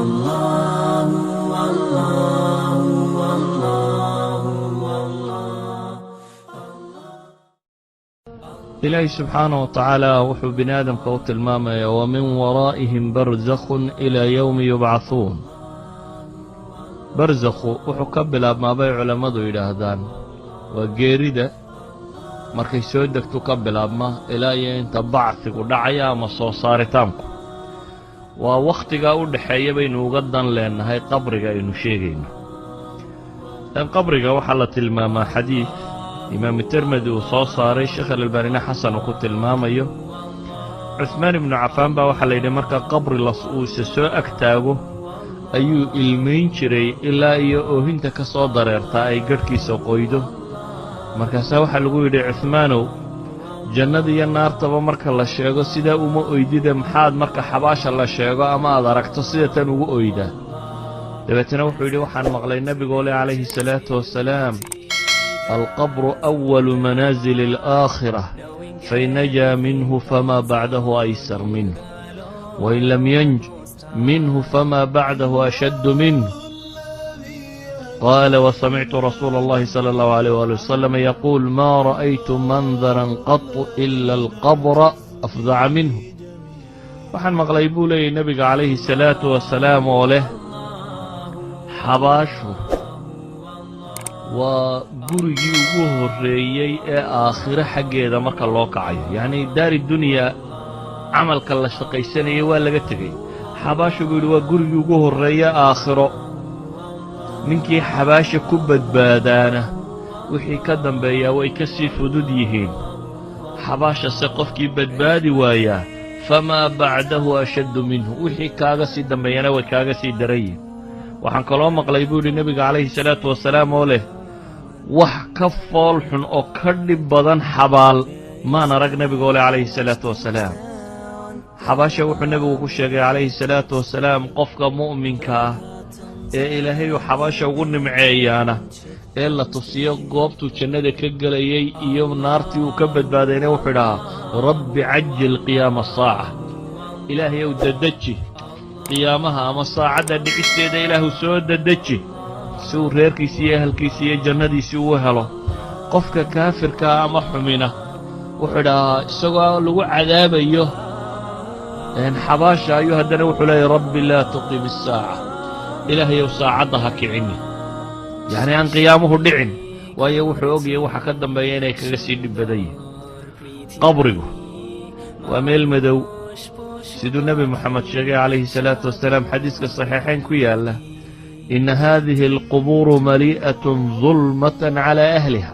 الله والله والله والله. إلهي سبحانه وتعالى وحو بني آدم قوت الماما ومن ورائهم برزخ إلى يوم يبعثون. برزخ وحو كبلا ما بي علماء يلاهدان وقيرده markay soo degto ka bilaabma ilaa iyo inta bacsigu dhacaya ama soo saaritaanku waa waqtiga u dhaxeeya baynu uga dan leenahay qabriga aynu sheegayno. qabriga waxa la tilmaamaa xadiis imaam tirmidhi uu soo saaray sheekh al-albani xasan ku tilmaamayo Uthman ibn Affan baa waxa la yidhi marka qabri uu soo agtaago ayuu ilmeyn jiray ilaa iyo oohinta ka soo dareerta ay garhkiisa qoydo. markaas waxa lagu yidhi Uthmanow jannada iyo naartaba marka la sheego sida uma oydida maxaad marka xabaasha la sheego ama aad aragto sida tan ugu oyda. dabeetana wuxuu yidhi waxaan maqlay nabiga alayhi salaatu wasalaam القبر أول منازل الآخرة فإن نجا منه فما بعده أيسر منه وإن لم ينج منه فما بعده أشد منه. قال وسمعت رسول الله صلى الله عليه وآله وسلم يقول ما رأيت منظرا قط إلا القبر أفظع منه. وحن مغليبو لي نبي عليه الصلاة والسلام وله حباشه وقرجي وهريي آخر حقي إذا مرك الله كعي يعني دار الدنيا عمل كلا شقيسني ولا قتلي حباشه قولوا وقرجي وهريي آخره ninkii xabaasha ku badbaadaana wixii ka dambeeya way ka sii fudud yihiin. xabaasha se qofkii badbaadi waaya fama ba'dahu ashaddu minhu wixii kaaga sii dambeeyana way kaaga sii dareeyeen. waxaan kaloo maqlay buu nabiga calayhi salaatu wasalaam oo leh wax ka fool xun oo ka dhib badan xabaal maan arag nabiga calayhi salaatu wasalaam. xabaasha wuxuu nabigu ku sheegay calayhi salaatu wasalaam qofka mu'minka ah ee ilaahay uu xabaasha ugu nimceeyaana ee la tusiyo goobtuu jannada ka gelayay iyo naartii uu ka badbaadayna wuxuu dhahaa rabbi cajil qiyaama saaca ilaahay uu dadeji qiyaamaha ama saacadda dhicisteeda ilaahu soo dadeji si uu reerkiisii iyo ahalkiisii iyo jannadiisii u helo. qofka kaafirka ama xumina wuxuu dhahaa isagoo lagu cadaabayo xabaasha ayuu haddana wuxuu leeyahay rabbi laa tuqim isaaca ilaahay uu saacadda ha kicini yani aan qiyaamuhu dhicin waayo wuxuu ogyahay waxa ka dambeeya inay kaga sii dhib badan yihiin. qabrigu waa meel madow siduu nabi maxamed sheegay calayhi salaatu wasalaam xadiiska saxiixayn ku yaala ina haadihi alqubuuru malii'atun dulmatan calaa ahliha.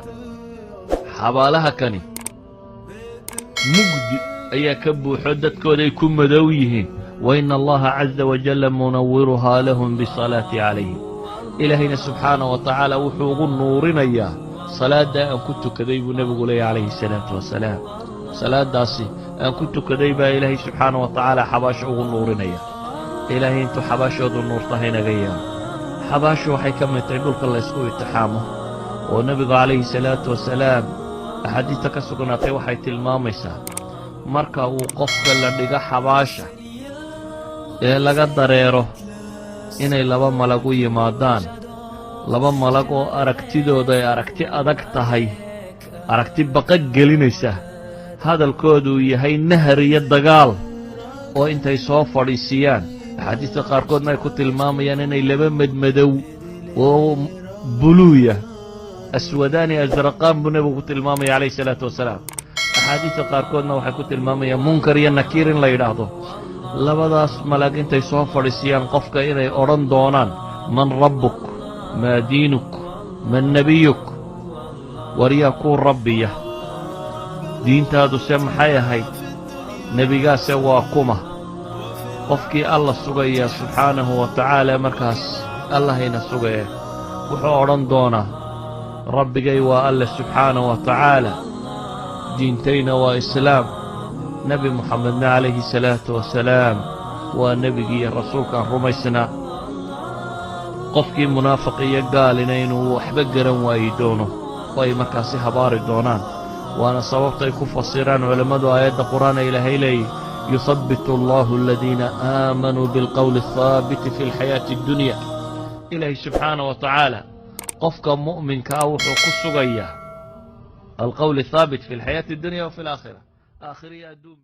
xabaalaha kani mugdi ayaa ka buuxo dadkooday ku madow yihiin. وإن الله عز وجل منورها لهم بالصلاة عليه. إلهنا سبحانه وتعالى وحوق النورنا إياه صلاة أن كنت كذيب النبي لي عليه الصلاة والسلام. صلاة داسي أن كنت كذيب إلهي سبحانه وتعالى حباش أغو النورنا إياه. إلهي أنتو حباش أغو النور طهينا غيام حباش وحي كم يتعبولك الله يسكو اتحامه. والنبي عليه الصلاة والسلام أحاديثك سكناتي وحي تلماميسا مركا وقفك لديك حباشة ee laga dareero inay laba malag u yimaadaan. laba malag oo aragtidooda ay aragti adag tahay aragti baqad gelinaysa hadalkoodu yahay nahar iyo dagaal oo intay soo fadhiisiyaan axaadiista qaarkoodna ay ku tilmaamayaan inay laba madmadow oo buluuya aswadaani azraqaan buu nabigu ku tilmaamaya calayhi salaatu wasalaam. axaadiista qaarkoodna waxay ku tilmaamayaan munkar iyo nakiir in la yidhaahdo. labadaas malag intay soo fadhiisiyaan qofka inay odhan doonaan man rabbuk maa diinuk man nebiyuk waryaa kuu rabbiya diintaadu se maxay ahayd nebigaase waa kuma. qofkii alla sugaya subxaanahu wa tacaala markaas allahayna sugaya wuxuu odhan doonaa rabbigay waa alle subxaanahu wa tacaala diintayna waa islaam نبي محمد عليه الصلاة والسلام ونبي رسول كان رميسنا قفكي منافقية قال إنه وحبقرا وايدونه واي مكاسي هباري دونان وانا صوبت يكون فصيران علماء آيات القرآن إلى هيلي يثبت الله الذين آمنوا بالقول الثابت في الحياة الدنيا إلهي سبحانه وتعالى قفك مؤمن كاوح وقصغيا القول الثابت في الحياة الدنيا وفي الآخرة آخرية دوم